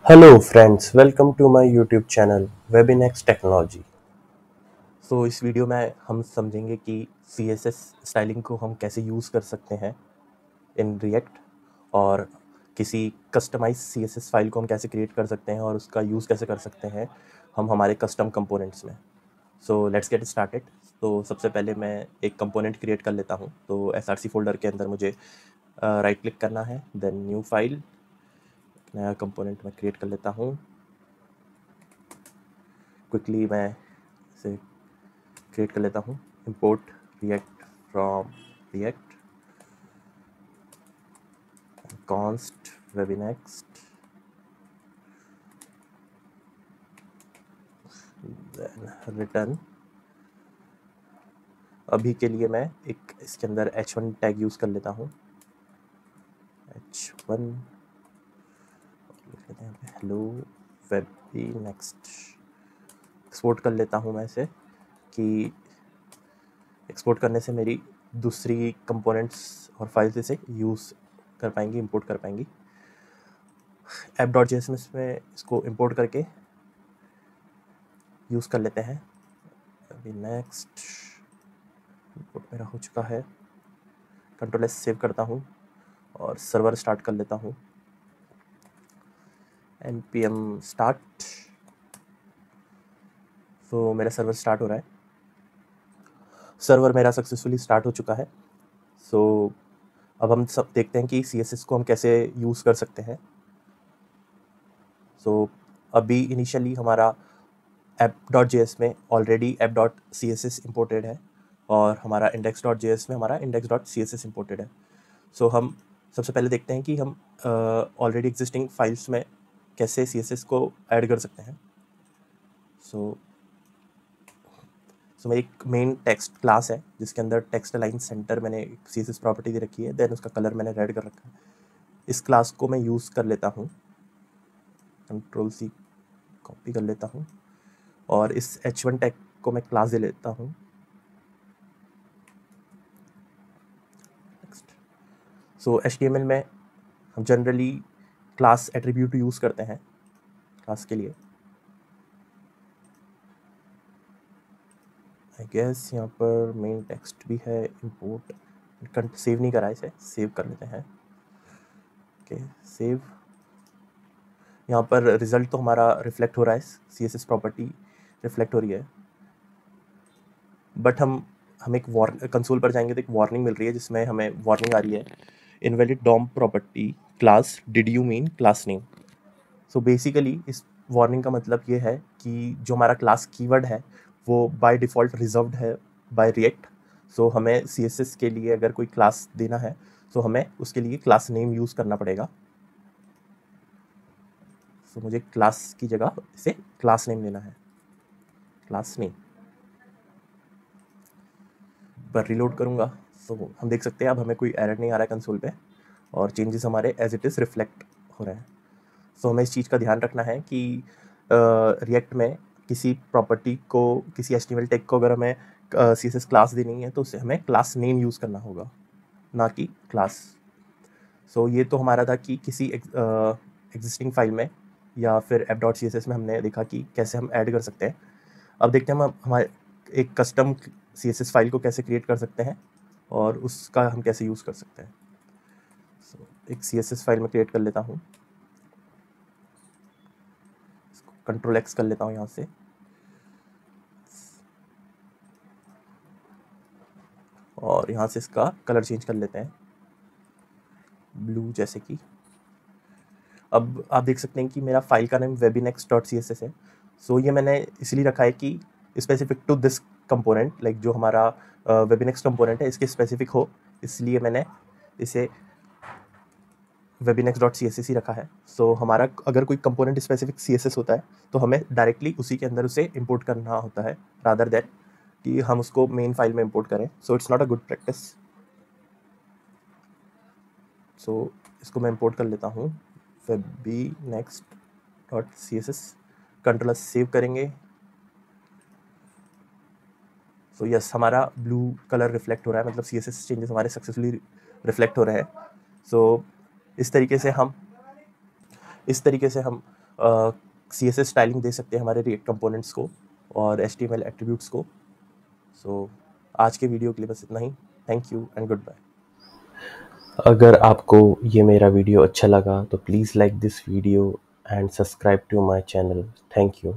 Hello friends, welcome to my YouTube channel Webinex technology. इस video में हम समझेंगे कि CSS स्टाइलिंग को हम कैसे यूज़ कर सकते हैं इन रिएक्ट, और किसी कस्टमाइज CSS फाइल को हम कैसे क्रिएट कर सकते हैं और उसका यूज़ कैसे कर सकते हैं हम हमारे कस्टम कंपोनेंट्स में। Let's get started. तो सबसे पहले मैं एक कंपोनेंट क्रिएट कर लेता हूँ। तो SRC फोल्डर के अंदर मुझे राइट क्लिक करना है, देन न्यू फाइल, नया कंपोनेंट मैं क्रिएट कर लेता हूँ। क्विकली मैं इसे क्रिएट कर लेता हूँ। Import React from React, const Webinext, then return. अभी के लिए मैं एक इसके अंदर h1 टैग यूज़ कर लेता हूँ। h1 हेलो वेबिनेक्स्ट एक्सपोर्ट कर लेता हूँ मैं इसे, कि एक्सपोर्ट करने से मेरी दूसरी कंपोनेंट्स और फाइल्स इसे यूज़ कर पाएंगी, इंपोर्ट कर पाएंगी। app.js में इसको इंपोर्ट करके यूज़ कर लेते हैं। अभी नेक्स्ट इंपोर्ट मेरा हो चुका है। Ctrl+S सेव करता हूँ और सर्वर स्टार्ट कर लेता हूँ। npm start. मेरा सर्वर स्टार्ट हो रहा है। सर्वर मेरा सक्सेसफुली स्टार्ट हो चुका है। अब हम सब देखते हैं कि CSS को हम कैसे यूज़ कर सकते हैं। अभी इनिशियली हमारा app.js में ऑलरेडी app.css इंपोर्टेड है और हमारा index.js में हमारा index.css इंपोर्टेड है। हम सबसे पहले देखते हैं कि हम ऑलरेडी एग्जिस्टिंग फाइल्स में कैसे CSS को ऐड कर सकते हैं। मेरी एक मेन टेक्स्ट क्लास है जिसके अंदर टेक्स्ट अलाइन सेंटर मैंने एक CSS प्रॉपर्टी दे रखी है, देन उसका कलर मैंने रेड कर रखा है। इस क्लास को मैं यूज़ कर लेता हूँ, Ctrl+C कॉपी कर लेता हूँ और इस h1 टैग को मैं क्लास दे लेता हूँ। HTML में हम जनरली क्लास एट्रीब्यूट यूज़ करते हैं क्लास के लिए। आई गेस यहाँ पर मेन टेक्स्ट भी है, इंपोर्ट सेव नहीं करा है, इसे सेव कर लेते हैं। Okay, save. यहाँ पर रिजल्ट तो हमारा रिफ्लेक्ट हो रहा है, CSS प्रॉपर्टी रिफ्लेक्ट हो रही है, बट हम एक कंसोल पर जाएंगे तो एक वार्निंग मिल रही है जिसमें हमें वार्निंग आ रही है, invalid DOM property class, did you mean class name. Basically इस वार्निंग का मतलब ये है कि जो हमारा क्लास कीवर्ड है वो बाय डिफ़ॉल्ट रिजर्व्ड है बाय रिएक्ट। हमें CSS के लिए अगर कोई क्लास देना है तो हमें उसके लिए क्लास नेम यूज़ करना पड़ेगा। मुझे क्लास की जगह इसे क्लास नेम देना है, क्लास नेम। पर रिलोड करूँगा तो हम देख सकते हैं अब हमें कोई एरर नहीं आ रहा है कंसोल पे और चेंजेस हमारे एज इट इज़ रिफ्लेक्ट हो रहे हैं। हमें इस चीज़ का ध्यान रखना है कि रिएक्ट में किसी प्रॉपर्टी को, किसी HTML टैग को अगर हमें CSS क्लास देनी है तो उसे हमें क्लास नेम यूज़ करना होगा, ना कि क्लास। ये तो हमारा था कि किसी एग्जिस्टिंग फाइल में या फिर app.css में हमने देखा कि कैसे हम ऐड कर सकते हैं। अब देखते हैं हम हमारे एक कस्टम CSS फाइल को कैसे क्रिएट कर सकते हैं और उसका हम कैसे यूज़ कर सकते हैं। एक CSS फाइल में क्रिएट कर लेता हूँ, Ctrl+X कर लेता हूँ यहाँ से, और यहाँ से इसका कलर चेंज कर लेते हैं ब्लू जैसे कि। अब आप देख सकते हैं कि मेरा फाइल का नाम webinex.css है। ये मैंने इसलिए रखा है कि specific to this component, like जो हमारा वेबिनेक्स कंपोनेंट है इसके स्पेसिफिक हो, इसलिए मैंने इसे webinex.css ही रखा है। हमारा अगर कोई कंपोनेंट स्पेसिफिक CSS होता है तो हमें डायरेक्टली उसी के अंदर उसे इंपोर्ट करना होता है, रादर दैट कि हम उसको मेन फाइल में इंपोर्ट करें। It's not a good practice. इसको मैं इंपोर्ट कर लेता हूँ webinex.css, Ctrl सेव करेंगे। यस, हमारा ब्लू कलर रिफ्लेक्ट हो रहा है, मतलब CSS चेंजेस हमारे सक्सेसफुली रिफ्लेक्ट हो रहे हैं। इस तरीके से हम CSS स्टाइलिंग दे सकते हैं हमारे रिएक्ट कंपोनेंट्स को और HTML एट्रीब्यूट्स को। सो आज के वीडियो के लिए बस इतना ही। Thank you and goodbye. अगर आपको ये मेरा वीडियो अच्छा लगा तो please like this video and subscribe to my channel. Thank you.